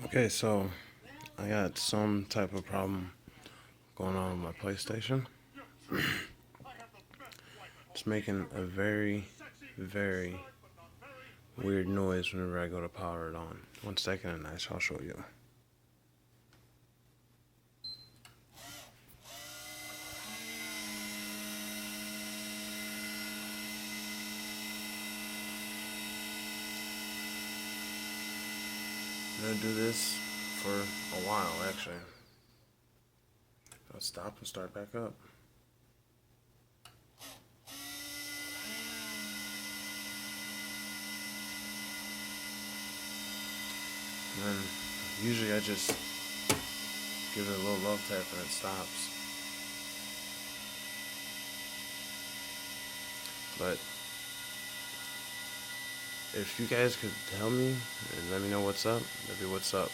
Okay, so I got some type of problem going on with my PlayStation. It's making a very, very weird noise whenever I go to power it on. 1 second and I shall show you. I'm gonna do this for a while actually. I'll stop and start back up. And then usually I just give it a little love tap and it stops. But if you guys could tell me and let me know what's up, that'd be what's up.